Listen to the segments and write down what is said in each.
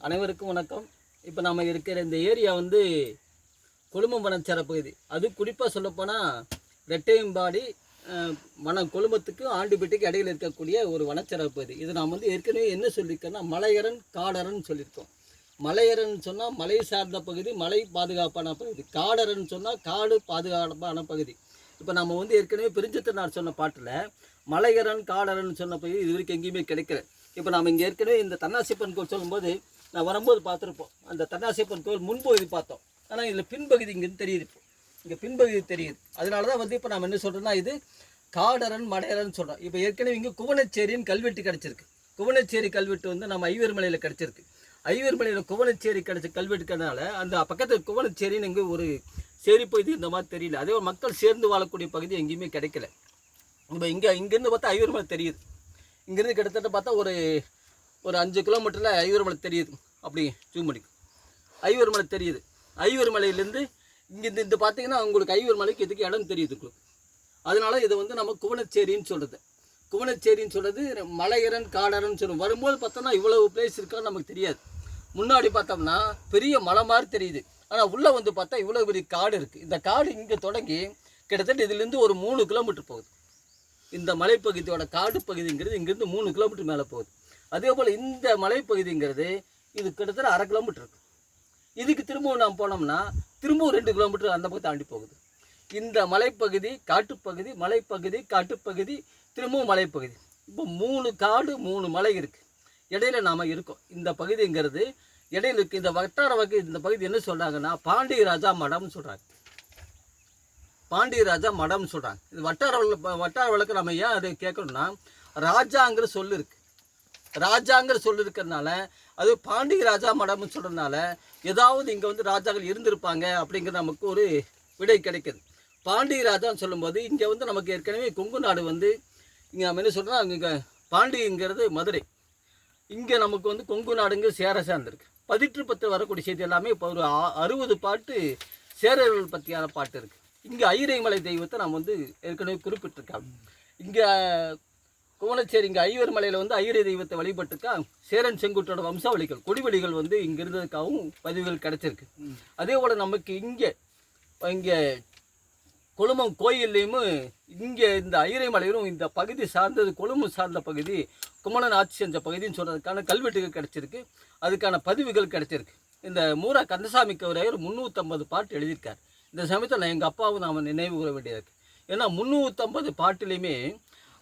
அனைவருக்கும் வணக்கம். இப்போ நம்ம இருக்கிற இந்த ஏரியா வந்து கொழும்பம் வனச்சர பகுதி. அது குறிப்பாக சொல்லப்போனால் ரெட்டையம்பாடி கொழும்பத்துக்கும் ஆண்டிப்பட்டிக்கு இடையில் இருக்கக்கூடிய ஒரு வனச்சர பகுதி. இது நாம் வந்து ஏற்கனவே என்ன சொல்லியிருக்கோன்னா மலையரண் காடரன் சொல்லியிருக்கோம். மலையரண் சொன்னால் மலை சார்ந்த பகுதி, மலை பாதுகாப்பான பகுதி. காடரன் சொன்னால் காடு பாதுகாப்பான பகுதி. இப்போ நம்ம வந்து ஏற்கனவே பிரிஞ்சத்தனார் சொன்ன பாட்டில் மலையரண் காடரன் சொன்ன பகுதி இது வரைக்கும் எங்கேயுமே கிடைக்கல. இப்போ நம்ம இங்கே ஏற்கனவே இந்த தன்னாசிப்பன் கோயில் சொல்லும்போது நான் வரும்போது பார்த்துருப்போம். அந்த தன்னாசிப்பன் கோயில் முன்பகுதி பார்த்தோம். ஆனால் இதில் பின்பகுதி இங்கேருந்து தெரியுது. இப்போ இங்கே பின்பகுதி தெரியுது. அதனால தான் வந்து இப்போ நம்ம என்ன சொல்கிறோன்னா இது காடரன் மலையரன் சொல்கிறோம். இப்போ ஏற்கனவே இங்கே குவனச்சேரின்னு கல்வெட்டு கிடச்சிருக்கு. குவனச்சேரி கல்வெட்டு வந்து நம்ம ஐவர்மலையில் கிடச்சிருக்கு. ஐவர்மலையில் குவனச்சேரி கிடச்ச கல்வெட்டுக்கிறதுனால அந்த பக்கத்தில் குவனச்சேரின்னு இங்கே ஒரு சேரி பகுதி இந்த மாதிரி தெரியல. அதே ஒரு மக்கள் சேர்ந்து வாழக்கூடிய பகுதி எங்கேயுமே கிடைக்கல. இப்போ இங்கேருந்து பார்த்தா ஐவர்மலை தெரியுது. இங்கேருந்து கிட்டத்தட்ட பார்த்தா ஒரு 5 கிலோமீட்டரில் ஐவர்மலை தெரியுது. அப்படி ஜூம் பண்ணிக்கும் ஐவர்மலை தெரியுது. ஐவர்மலையிலேருந்து இங்கேருந்து இந்த பார்த்தீங்கன்னா உங்களுக்கு ஐவர்மலைக்கு இதுக்கு இடம் தெரியுது. அதனால இதை வந்து நம்ம குவனச்சேரின்னு சொல்கிறது. குவனச்சேரின்னு சொல்கிறது மலையரன் காடரன் சொல்லுவோம். வரும்போது பார்த்தோம்னா இவ்வளவு பிளேஸ் இருக்கான்னு நமக்கு தெரியாது. முன்னாடி பார்த்தோம்னா பெரிய மலை மாதிரி தெரியுது. ஆனால் உள்ளே வந்து பார்த்தா இவ்வளோ பெரிய காடு இருக்குது. இந்த காடு இங்கே தொடங்கி கிட்டத்தட்ட இதுலேருந்து ஒரு 3 கிலோமீட்டர் போகுது. இந்த மலைப்பகுதியோட காடு பகுதிங்கிறது இங்கேருந்து 3 கிலோமீட்டர் மேலே போகுது. அதே போல் இந்த மலைப்பகுதிங்கிறது இது கிட்டத்தட்ட 1/2 கிலோமீட்டர் இருக்குது. இதுக்கு திரும்பவும் நாம் போனோம்னா திரும்பவும் 2 கிலோமீட்டர் அந்த பக்கம் தாண்டி போகுது. இந்த மலைப்பகுதி காட்டுப்பகுதி, மலைப்பகுதி காட்டுப்பகுதி, திரும்பவும் மலைப்பகுதி. இப்போ 3 காடு 3 மலை இருக்குது. இடையில நாம் இருக்கோம். இந்த பகுதிங்கிறது இடையில இருக்குது. இந்த வட்டார வகை இந்த பகுதி என்ன சொல்கிறாங்கன்னா பாண்டியராஜா மடம்னு சொல்கிறாங்க. பாண்டியராஜா மடம்னு சொல்கிறாங்க. இது வட்டார வழக்கு நம்ம ஏன் அதை கேட்கணும்னா ராஜாங்கிற சொல் இருக்குது. ராஜாங்கிற சொல் இருக்கிறதுனால அது பாண்டியராஜா மடம்னு சொல்கிறதுனால ஏதாவது இங்கே வந்து ராஜாக்கள் இருந்திருப்பாங்க அப்படிங்கிறது நமக்கு ஒரு விடை கிடைக்கிது. பாண்டியராஜான்னு சொல்லும்போது இங்கே வந்து நமக்கு ஏற்கனவே கொங்கு நாடு வந்து இங்கே நம்ம என்ன சொல்கிறோன்னா இங்கே பாண்டிங்கிறது மதுரை. இங்கே நமக்கு வந்து கொங்கு நாடுங்க சேர சேர்ந்துருக்கு. 18 வரக்கூடிய செய்தி எல்லாமே இப்போ ஒரு 60 பாட்டு சேரர்கள் பற்றியான பாட்டு இருக்குது. இங்கே ஐரைமலை தெய்வத்தை நம்ம வந்து ஏற்கனவே குறிப்பிட்டிருக்காங்க. இங்கே குவனச்சேரி இங்கே ஐவர்மலையில் வந்து ஐரை தெய்வத்தை வழிபட்டுருக்கா. சேரன் செங்குட்டோட வம்சாவளிகள் கொடிவெளிகள் வந்து இங்கே இருந்ததுக்காகவும் பதிவுகள் கிடச்சிருக்கு. அதே போல் நமக்கு இங்கே கொழும்பம் கோயில்லையும் இங்கே இந்த ஐரைமலையிலும் இந்த பகுதி சார்ந்தது கொழும்பு சார்ந்த பகுதி, குமணன் ஆட்சி செஞ்ச பகுதின்னு சொல்கிறதுக்கான கல்வெட்டுகள் கிடச்சிருக்கு. அதுக்கான பதிவுகள் கிடச்சிருக்கு. இந்த மூரா கந்தசாமி கவரையர் 350 பாட்டு எழுதியிருக்கார். இந்த சமயத்தில் நான் எங்கள் அப்பாவும் நாம் நினைவு கூற வேண்டியது இருக்குது. ஏன்னா 350 பாட்டிலையுமே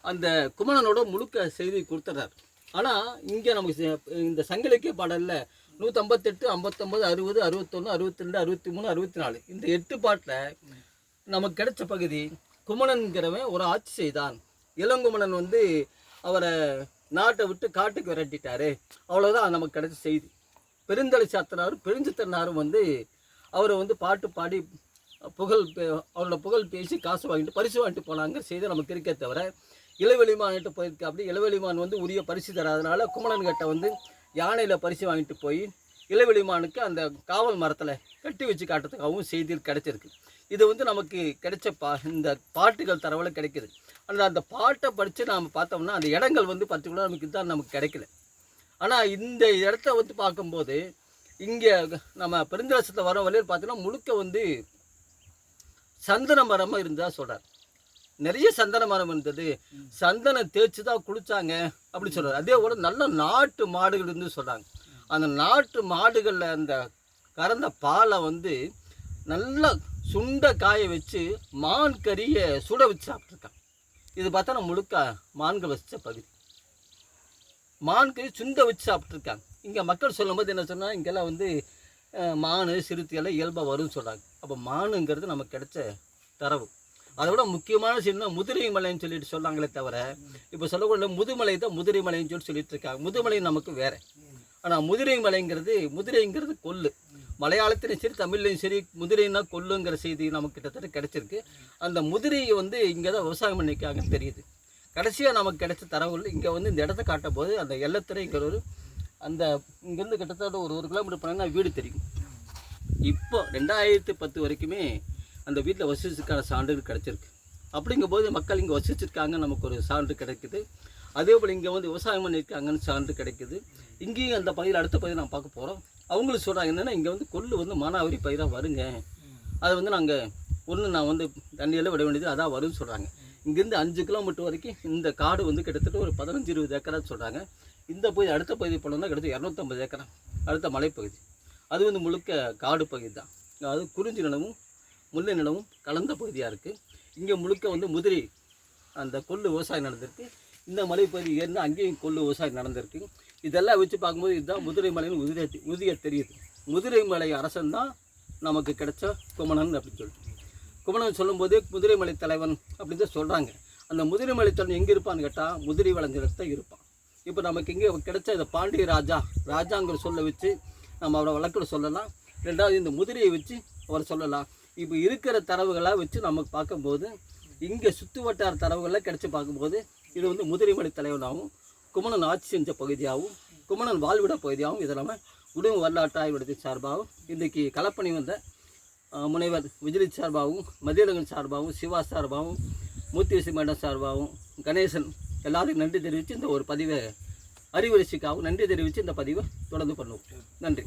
அந்த குமணனோட முழுக்க செய்தி கொடுத்துட்றாரு. ஆனால் இங்கே நமக்கு இந்த சங்கிலிக்கிய பாடலில் 158, 59, 60, 61, 62, 63, 64 இந்த 8 பாட்டில் நமக்கு கிடைச்ச பகுதி குமணன்கிறவன் ஒரு ஆட்சி செய்தான். இளங்குமணன் வந்து அவரை நாட்டை விட்டு காட்டுக்கு விரட்டிட்டாரு. அவ்வளோதான் நமக்கு கிடைச்ச செய்தி. பெருந்தலை சாத்தனாரும் பெருஞ்சித்தனாரும் வந்து அவரை வந்து பாட்டு பாடி அவரோட புகழ் பேசி காசு வாங்கிட்டு பரிசு வாங்கிட்டு போனாங்க செய்தி நமக்கு இருக்கே தவிர இளவெளிமான்கிட்ட போயிருக்க. அப்படி இளவெளிமான் வந்து உரிய பரிசு தராதனால குமணன்கிட்ட வந்து யானையில் பரிசு வாங்கிட்டு போய் இளவெளிமானுக்கு அந்த காவல் மரத்தில் கட்டி வச்சு காட்டுறதுக்காகவும் செய்தியில் கிடைச்சிருக்கு. இது வந்து நமக்கு கிடைச்ச இந்த பாட்டுகள் தரவில் கிடைக்கிது. ஆனால் அந்த பாட்டை படித்து நாம் பார்த்தோம்னா அந்த இடங்கள் வந்து பர்டிகுலராக நமக்கு கிடைக்கல. ஆனால் இந்த இடத்த வந்து பார்க்கும்போது இங்கே நம்ம பெருந்தேசத்தில் வர வழியில் பார்த்தோன்னா முழுக்க வந்து சந்தன மரமாக இருந்தால் சொல்கிறார். நிறைய சந்தன மரம் இருந்தது. சந்தனம் தேய்ச்சி தான் குளித்தாங்க அப்படி சொல்கிறார். அதே போல் நல்ல நாட்டு மாடுகள் இருந்து சொல்கிறாங்க. அந்த நாட்டு மாடுகளில் அந்த கறந்த பாலை வந்து நல்லா சுண்ட காய வச்சு மான் கறியை சுட வச்சு சாப்பிட்ருக்காங்க. இது பார்த்தா முழுக்க மான்கள் வச்ச பகுதி. மான் கறி சுண்ட வச்சு சாப்பிட்ருக்காங்க. இங்கே மக்கள் சொல்லும்போது என்ன சொன்னால் இங்கெல்லாம் வந்து மான் சிறுத்தையெல்லாம் இயல்பாக வரும்னு சொல்கிறாங்க. அப்போ மானுங்கிறது நமக்கு கிடைச்ச தரவு. அதை விட முக்கியமான சின்ன முதிரை மலைன்னு சொல்லிட்டு சொன்னாங்களே தவிர இப்போ சொல்லக்கூடிய முதுமலை தான் முதிரை மலைன்னு சொல்லிட்டு இருக்காங்க. முதுமலை நமக்கு வேறு. ஆனால் முதிரைங்கிறது கொல்லு. மலையாளத்திலையும் சரி தமிழ்லையும் சரி முதிரைன்னா கொல்லுங்கிற செய்தி நமக்கு கிட்டத்தட்ட கிடச்சிருக்கு. அந்த முதிரையை வந்து இங்கே தான் விவசாயம் பண்ணிக்காங்கன்னு தெரியுது. கடைசியாக நமக்கு கிடைச்ச தரவுகள் இங்கே வந்து இந்த இடத்த காட்டும் போது அந்த எல்லத்துறைங்கிற ஒரு அந்த இங்கேருந்து கிட்டத்தட்ட ஒரு 1 கிலோமீட்டர் போனாங்கன்னா வீடு தெரியும். இப்போ 2010 வரைக்குமே அந்த வீட்டில் வசிச்சதுக்கான சான்றுகள் கிடச்சிருக்கு. அப்படிங்கும்போது மக்கள் இங்கே வசிச்சிருக்காங்க நமக்கு ஒரு சான்று கிடைக்குது. அதே போல் இங்கே வந்து விவசாயம் பண்ணியிருக்காங்கன்னு சான்று கிடைக்குது. இங்கேயும் அந்த பயிர் அடுத்த பயிர் நான் பார்க்க போகிறோம். அவங்களும் சொல்கிறாங்க என்னென்னா இங்கே வந்து கொள்ளு வந்து மானாவாரி பயிராக வருங்க, அதை வந்து நாங்கள் நான் வந்து தண்ணியெல்லாம் விட வேண்டியது அதான் வரும்னு சொல்கிறாங்க. இங்கேருந்து 5 கிலோமீட்டர் வரைக்கும் இந்த காடு வந்து கிட்டத்தட்ட ஒரு 15-20 ஏக்கரா சொல்கிறாங்க. இந்த பகுதி அடுத்த பகுதி போனோம்னா கிட்டத்தட்ட 250 ஏக்கரா அடுத்த மலைப்பகுதி. அது வந்து முழுக்க காடு பகுதி தான். அது குறிஞ்சி நிலமும் முல்லை நிலமும் கலந்த பகுதியாக இருக்குது. இங்கே முழுக்க வந்து முதிரை அந்த கொள்ளு விவசாயம் நடந்திருக்கு. இந்த மலைப்பகுதி ஏறினா அங்கேயும் கொள்ளு விவசாயம் நடந்திருக்கு. இதெல்லாம் வச்சு பார்க்கும்போது இதுதான் முதிரை மலைன்னு உறுதியாக தெரியுது. முதிரை மலை அரசன் தான் நமக்கு கிடைச்ச குமணன் அப்படின்னு சொல்லிட்டு குமணன் சொல்லும்போது முதிரை மலை தலைவன் அப்படின்னு தான் சொல்கிறாங்க. அந்த முதிரை மலை தலைவன் எங்கே இருப்பான்னு கேட்டால் முதிரை வளைஞ்சலத்தில் தான் இருப்பான். இப்போ நமக்கு இங்கே கிடைச்ச இந்த பாண்டிய ராஜாங்கிற சொல்ல வச்சு நம்ம அவரை வழக்கில் சொல்லலாம். ரெண்டாவது இந்த முதிரையை வச்சு அவரை சொல்லலாம். இப்போ இருக்கிற தரவுகளாக வச்சு நமக்கு பார்க்கும்போது இங்கே சுற்று வட்டார தரவுகளாக கிடச்சி பார்க்கும்போது இது வந்து முதிரை மலை தலைவனாகவும் குமணன் ஆட்சி செஞ்ச பகுதியாகவும் குமணன் வாழ்விட பகுதியாகவும் இதெல்லாமல் குடும்ப வரலாற்று ஆய்விடத்தின் சார்பாகவும் இன்றைக்கி களப்பணி வந்த முனைவர் விஜிலி சார்பாகவும் மதியழகன் சார்பாகவும் சிவா சார்பாகவும் மூர்த்தி மேடம் சார்பாகவும் கணேசன் எல்லாருக்கும் நன்றி தெரிவித்து இந்த ஒரு பதிவை அறிவுரைச்சிக்காகவும் நன்றி தெரிவித்து இந்த பதிவை தொடர்ந்து பண்ணுவோம். நன்றி.